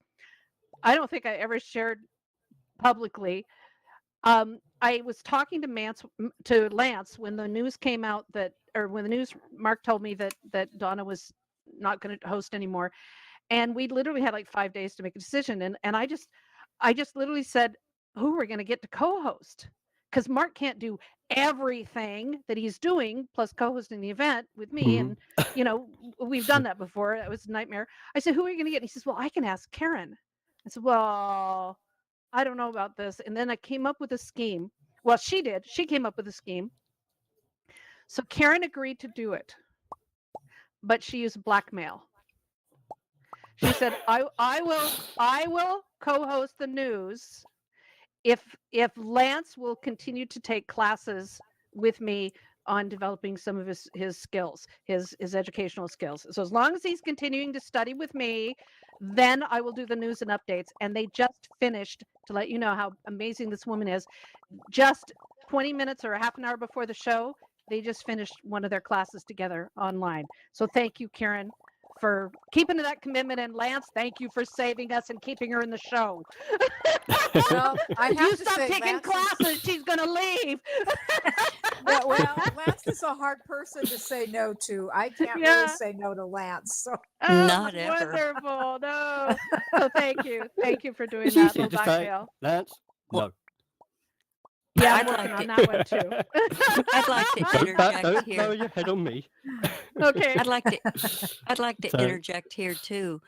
I don't think I ever shared publicly. I was talking to Lance when the news came out when the news Mark told me that Donna was not going to host anymore, and we literally had like 5 days to make a decision, and I just literally said who we're going to get to co-host, because Mark can't do everything that he's doing, plus co-hosting the event with me.
Mhm.
And, you know, we've done that before. That was a nightmare. I said, who are you going to get? And he says, well, I can ask Karen. I said, well, I don't know about this. And then I came up with a scheme. Well, she did. She came up with a scheme. So Karen agreed to do it, but she used blackmail. She said, I will co-host the news if Lance will continue to take classes with me on developing some of his skills, his educational skills. So as long as he's continuing to study with me, then I will do the news and updates. And they just finished, to let you know how amazing this woman is, just 20 minutes or a half an hour before the show, they just finished one of their classes together online. So thank you, Karen, for keeping to that commitment. And Lance, thank you for saving us and keeping her in the show.
Well, I
If
have
you
to
stop
say,
taking
Lance
classes, she's going to leave.
well, Lance is a hard person to say no to. I can't
Yeah.
really say no to Lance. So
Oh,
Not ever.
wonderful. No. So thank you. Thank you for doing
It's
that
easy.
little
Just say,
blackmail.
Lance,
Well,
no.
Yeah, I'm
I'd
working
like
on
to.
that one too.
I'd like to interject
Don't
here.
blow your head on me.
Okay.
I'd like to
So-
interject here too.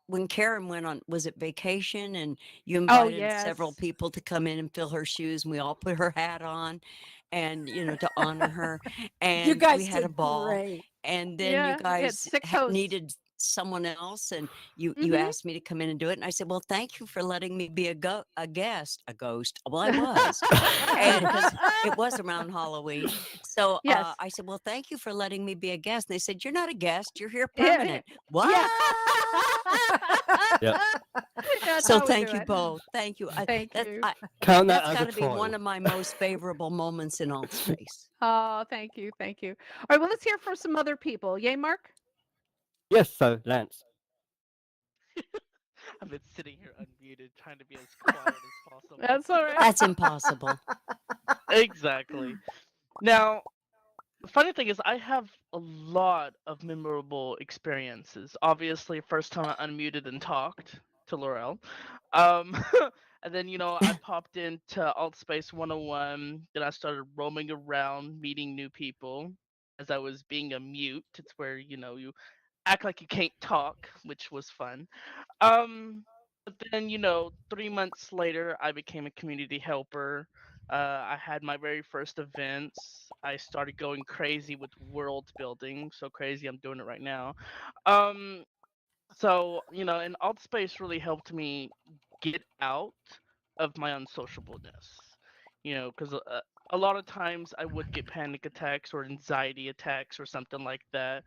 When Karen went on, was it vacation, and you
Oh,
invited several
yes.
people to come in and fill her shoes, and we all put her hat on, and to honor her, and
you guys
we had a
did
ball,
great.
and then
Yeah,
you
we had
guys
6 hosts.
needed someone else, and you
Mhm.
asked me to come in and do it, and I said, well, thank you for letting me be a guest, a ghost. Well, I was, and because it was around Halloween. So
Yes.
I said, well, thank you for letting me be a guest. And they said, you're not a guest, you're here
Yeah,
permanent. What?
Yeah.
Yep.
That's
So
how we
thank
do
you
it.
both. Thank you.
Thank you.
Count that
That's
as
got
a
to be one
trial.
of my most favorable moments in Alt Space.
Oh, thank you. Thank you. All right, well, let's hear from some other people. Yay, Mark?
Yes, so Lance.
I've been sitting here unmuted, trying to be as quiet as possible.
That's all right.
That's impossible.
Exactly. Now, the funny thing is, I have a lot of memorable experiences. Obviously, first time I unmuted and talked to Laurel. Um, and then, I popped into Alt Space 101. Then I started roaming around, meeting new people. As I was being a mute, it's where, you act like you can't talk, which was fun. But then, 3 months later, I became a community helper. I had my very first events. I started going crazy with world building. So crazy, I'm doing it right now. Um, and Alt Space really helped me get out of my unsociableness. Because a lot of times I would get panic attacks or anxiety attacks or something like that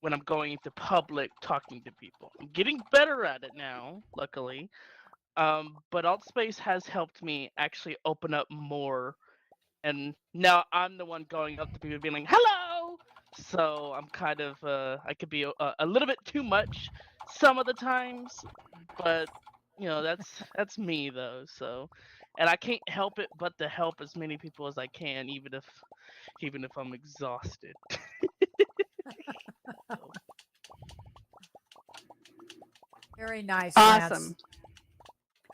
when I'm going into public talking to people. I'm getting better at it now, luckily. But AltSpace has helped me actually open up more, and now I'm the one going up to people being like, "Hello." So I'm kind of I could be a little bit too much some of the times, but that's me though. So, and I can't help it but to help as many people as I can, even if I'm exhausted. So,
Very nice, Lance.
Awesome.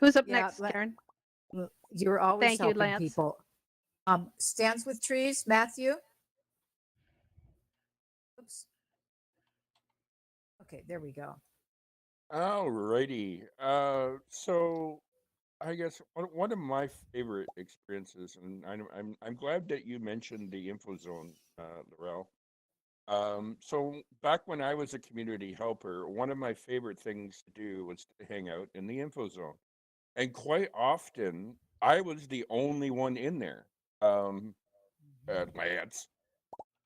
Who's up
Yeah,
next, Karen?
You're always
Thank you,
helping
Lance.
people. Stands with trees, Matthew. Oops. Okay, there we go.
Alrighty. So I guess one of my favorite experiences, and I'm glad that you mentioned the info zone, Laurel. So back when I was a community helper, one of my favorite things to do was to hang out in the info zone, and quite often I was the only one in there. Lance.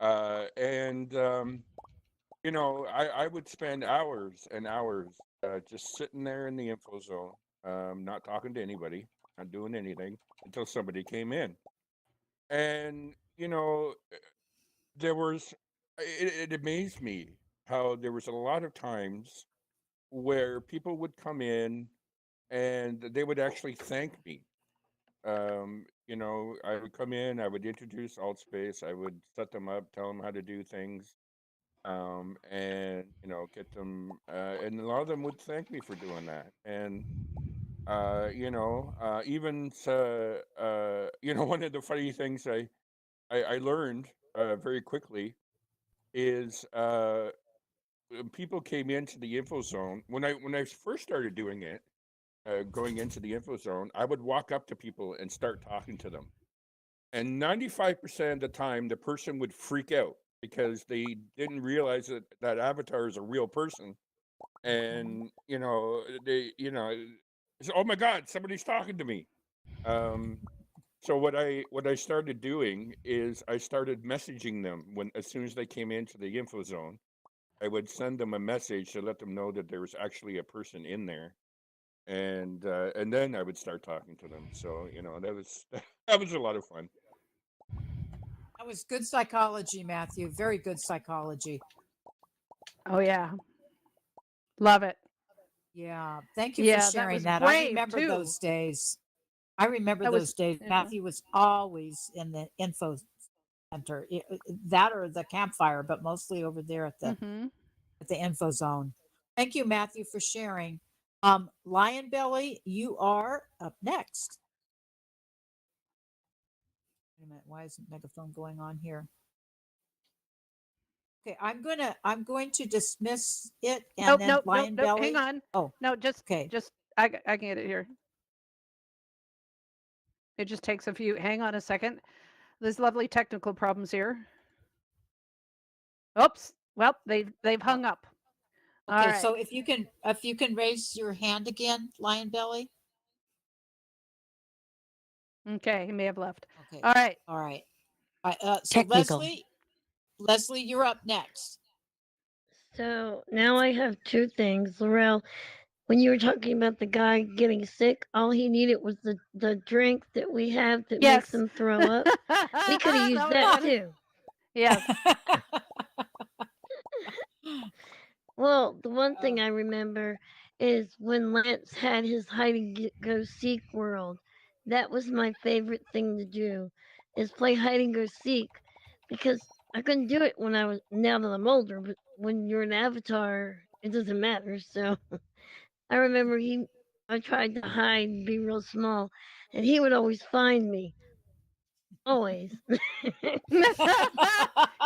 And I would spend hours and hours just sitting there in the info zone, not talking to anybody, not doing anything until somebody came in. And, there was, it amazed me how there was a lot of times where people would come in and they would actually thank me. I would come in, I would introduce AltSpace, I would set them up, tell them how to do things, and get them. And a lot of them would thank me for doing that. And Even one of the funny things I learned very quickly is when people came into the info zone when I first started doing it, going into the info zone, I would walk up to people and start talking to them. And 95% of the time, the person would freak out because they didn't realize that that avatar is a real person. And, it's, oh my God, somebody's talking to me. Um, so what I started doing is I started messaging them as soon as they came into the info zone. I would send them a message to let them know that there was actually a person in there, and then I would start talking to them. So that was that was a lot of fun.
That was good psychology, Matthew. Very good psychology.
Oh yeah. Love it.
Yeah. Thank you
Yeah,
for
that
sharing
was
that. I
brave
remember
too.
those days. I remember
That was
those days.
yeah.
Matthew was always in the info center, that or the campfire, but mostly over there at
Mm-hmm.
the info zone. Thank you, Matthew, for sharing. Lion Belly, you are up next. Wait a minute, why isn't megaphone going on here? Okay, I'm going to dismiss it, and
Nope,
then
nope, nope,
Lion
nope.
Belly.
Hang on.
Oh,
No, just
okay.
I can get it here. It just takes a few. Hang on a second. There's lovely technical problems here. Oops. Well, they've hung up. All
Okay,
right.
so if you can raise your hand again, Lion Belly.
Okay, he may have left.
Okay,
All right.
all right. So
Technical.
Leslie, you're up next.
So now I have two things. Laurel, when you were talking about the guy getting sick, all he needed was the drink that we have that makes
Yes.
him throw up. We could have used that too.
Yes.
Well, the one thing I remember is when Lance had his hide and go seek world. That was my favorite thing to do, is play hide and go seek, because I couldn't do it when I was now that I'm older. But when you're an avatar, it doesn't matter. So I remember I tried to hide and be real small, and he would always find me. Always.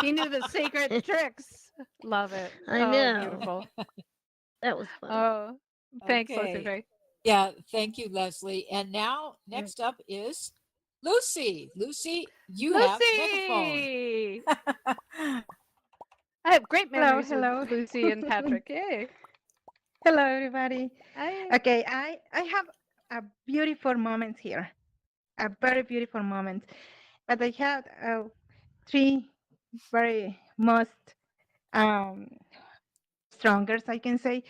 He knew the secret tricks. Love it.
I
Oh,
know.
beautiful.
That was fun.
Oh, thanks, Leslie
Okay.
Faye.
Yeah, thank you, Leslie. And now next up is Lucy. Lucy, you have megaphone.
Lucy! I have great
Hello,
memories
hello.
with Lucy and Patrick. Yay.
Hello, everybody.
Hi.
Okay, I have a beautiful moment here, a very beautiful moment. But I have three very most um, strongest, I can say.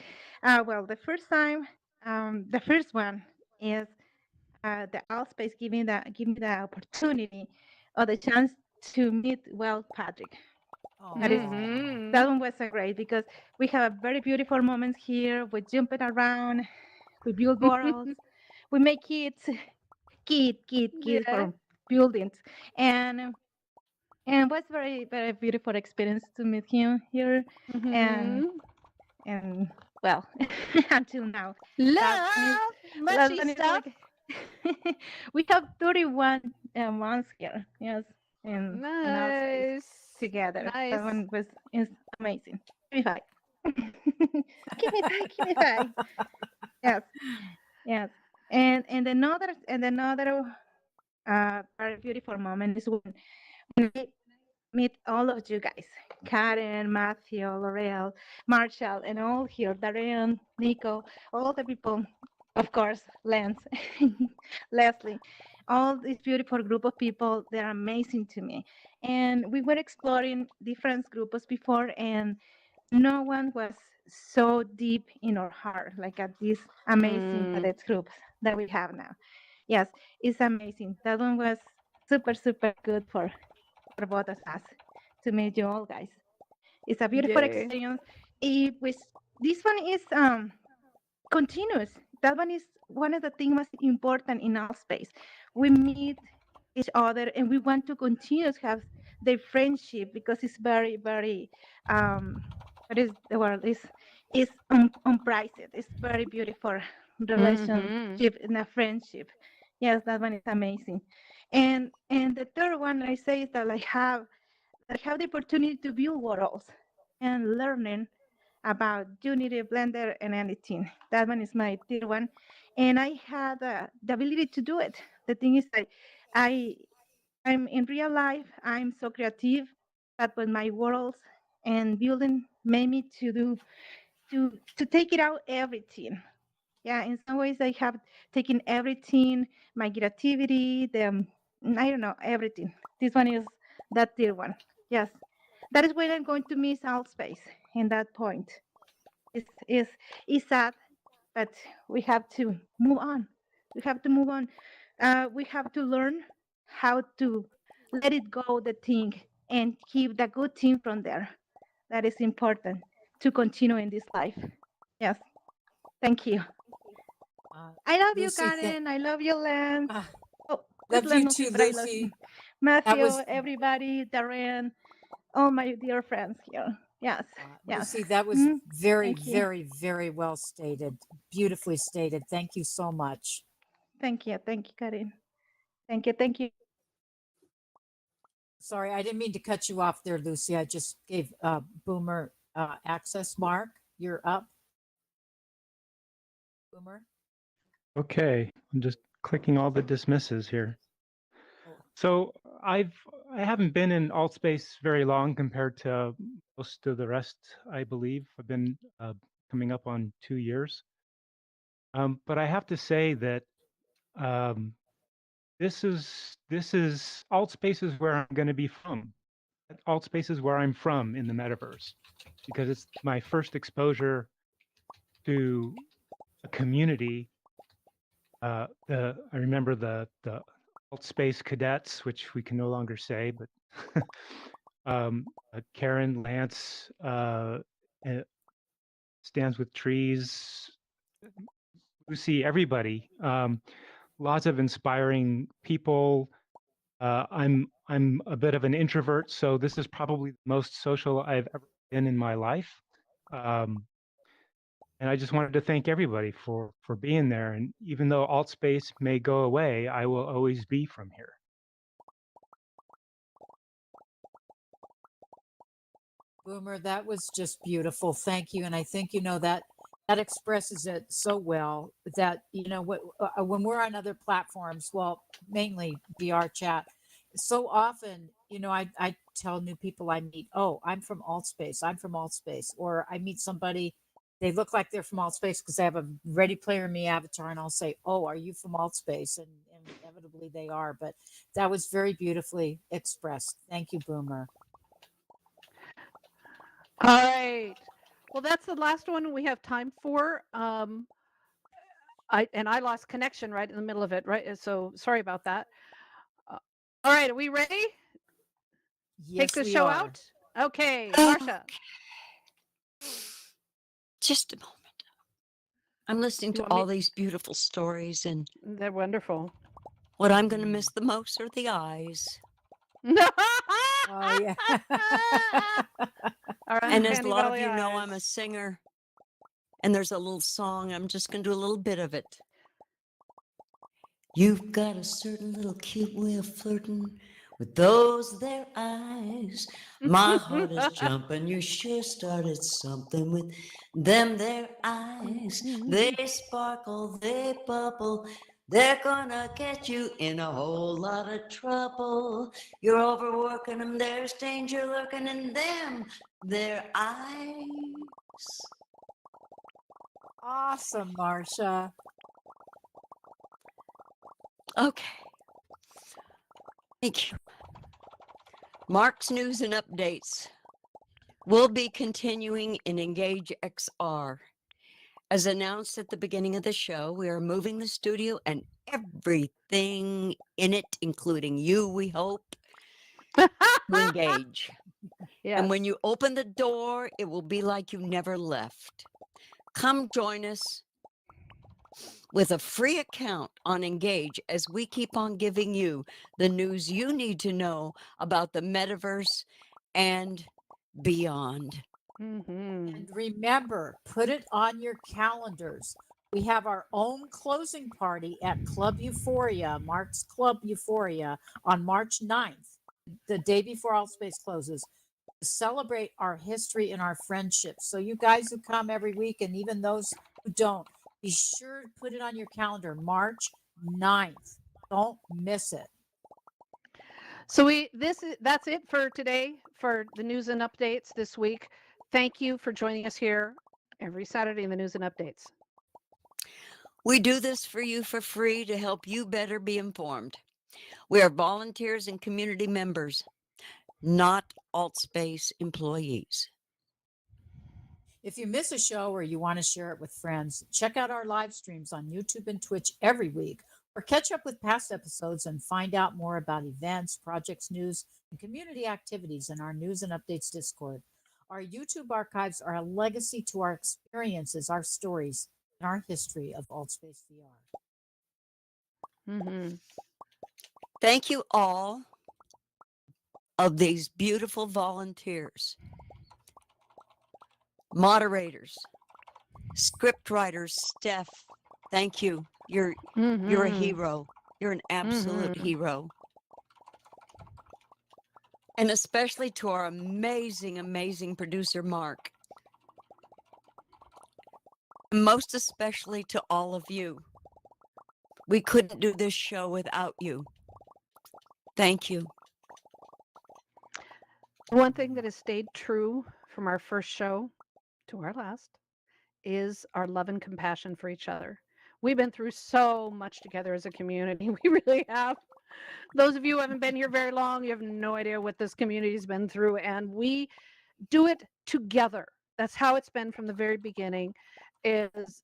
Well, the first time, the first one is the Allspace giving the opportunity or the chance to meet Patrick. That is
Mhm.
that one was so great because we have a very beautiful moments here. We're jumping around, we build worlds, we make kid
Yeah.
for buildings, and was very very beautiful experience to meet him here, and
Mhm.
and well until now.
Love,
That
mushy
one is
stuff.
like we have 31 months here, yes, in our space
Nice.
together.
Nice.
That one is amazing. Give me five. Give me five. Give me five. Yes, yes. And another very beautiful moment is when I meet all of you guys, Karen, Matthew, L'Oreal, Marshall, and all here, Darren, Nico, all the people, of course, Lance, Leslie, all this beautiful group of people. They're amazing to me. And we were exploring different groups before, and no one was so deep in our heart like at these amazing cadets groups that we have now. Yes, it's amazing. That one was super, super good for both of us to meet you all guys. It's a beautiful
Yay.
experience. This one is continuous. That one is one of the things most important in our space. We meet each other and we want to continue to have the friendship because it's very, very what is the word is unpriced. It's very beautiful relationship and a friendship. Yes, that one is amazing. And the third one I say is that I have the opportunity to build worlds and learning about Unity, Blender, and anything. That one is my third one, and I had the ability to do it. The thing is, I I'm in real life. I'm so creative, but with my worlds and building made me to take it out everything. Yeah, in some ways I have taken everything, my creativity, I don't know, everything. This one is that third one. Yes, that is when I'm going to miss all space in that point. It's sad, but we have to move on. We have to move on. We have to learn how to let it go, the thing, and keep the good thing from there. That is important to continue in this life. Yes, thank you. I love you,
Lucy,
Karen. I love you, Lance.
ah,
Oh,
love
Guzman,
you
no
too,
sé, but I love you.
Lucy.
Matthew,
was
everybody, Darren, all my dear friends here. Yes, yes.
Lucy, that was
Mhm.
very,
Thank you.
very, very well stated. Beautifully stated. Thank you so much.
Thank you, Karen. Thank you.
Sorry, I didn't mean to cut you off there, Lucy. I just gave Boomer access. Mark, you're up. Boomer.
Okay, I'm just clicking all the dismisses here.
Oh.
So I haven't been in AltSpace very long compared to most of the rest, I believe. I've been coming up on 2 years. But I have to say that this is AltSpace is where I'm going to be from. AltSpace is where I'm from in the metaverse because it's my first exposure to a community. I remember the AltSpace cadets, which we can no longer say, but Karen, Lance, Stands with Trees, Lucy, everybody. Lots of inspiring people. I'm a bit of an introvert, so this is probably the most social I've ever been in my life. And I just wanted to thank everybody for being there. And even though AltSpace may go away, I will always be from here.
Boomer, that was just beautiful. Thank you. And I think, that expresses it so well that, when we're on other platforms, well, mainly VR chat, so often, I tell new people I meet, oh, I'm from AltSpace. I'm from AltSpace. Or I meet somebody, they look like they're from AltSpace because they have a Ready Player Me avatar. And I'll say, oh, are you from AltSpace? And inevitably they are. But that was very beautifully expressed. Thank you, Boomer.
All right. Well, that's the last one we have time for. I lost connection right in the middle of it, right? So sorry about that. All right, are we ready?
Yes,
Take the
we
show
are.
out? Okay, Marsha.
Just a moment. I'm listening
You
to
want me-
all these beautiful stories, and
They're wonderful.
what I'm going to miss the most are the eyes.
Oh, yeah.
Our
And as a
Uncanny
lot of
Valley
you know, I'm a
eyes.
singer, and there's a little song. I'm just going to do a little bit of it. You've got a certain little cute way of flirting with those there eyes. My heart is jumping. You sure started something with them there eyes. They sparkle, they bubble. They're gonna get you in a whole lot of trouble. You're overworking them. There's danger lurking in them, their eyes.
Awesome, Marsha.
Okay. Thank you. Mark's news and updates. We'll be continuing in Engage XR. As announced at the beginning of the show, we are moving the studio and everything in it, including you, we hope, to Engage.
Yes.
And when you open the door, it will be like you never left. Come join us with a free account on Engage as we keep on giving you the news you need to know about the metaverse and beyond.
Mhm.
And remember, put it on your calendars. We have our own closing party at Club Euphoria, Mark's Club Euphoria, on March 9th, the day before All Space closes, to celebrate our history and our friendship. So you guys who come every week, and even those who don't, be sure to put it on your calendar, March 9th. Don't miss it.
So that's it for today for the news and updates this week. Thank you for joining us here every Saturday in the news and updates.
We do this for you for free to help you better be informed. We are volunteers and community members, not AltSpace employees.
If you miss a show or you want to share it with friends, check out our live streams on YouTube and Twitch every week, or catch up with past episodes and find out more about events, projects, news, and community activities in our News and Updates Discord. Our YouTube archives are a legacy to our experiences, our stories, and our history of AltSpace VR.
Mm-hmm.
Thank you all of these beautiful volunteers, moderators, script writers. Steph, thank you. You're a hero. You're an absolute hero. And especially to our amazing producer, Mark. Most especially to all of you. We couldn't do this show without you. Thank you.
One thing that has stayed true from our first show to our last is our love and compassion for each other. We've been through so much together as a community. We really have. Those of you who haven't been here very long, you have no idea what this community's been through, and we do it together. That's how it's been from the very beginning, is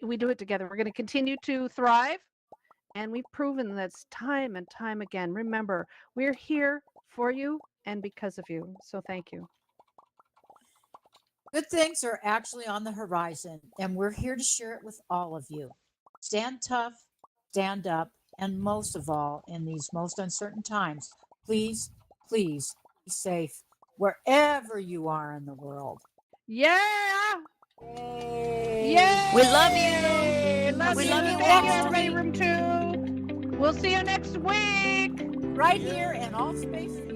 we do it together. We're going to continue to thrive, and we've proven this time and time again. Remember, we're here for you and because of you. So thank you.
Good things are actually on the horizon, and we're here to share it with all of you. Stand tough, stand up, and most of all, in these most uncertain times, please, please be safe wherever you are in the world.
Yeah!
Yay!
Yay!
We love you.
Love
We
you.
love you
Thank you,
all.
everybody, room 2. We'll see you next week.
Right here in All Space VR.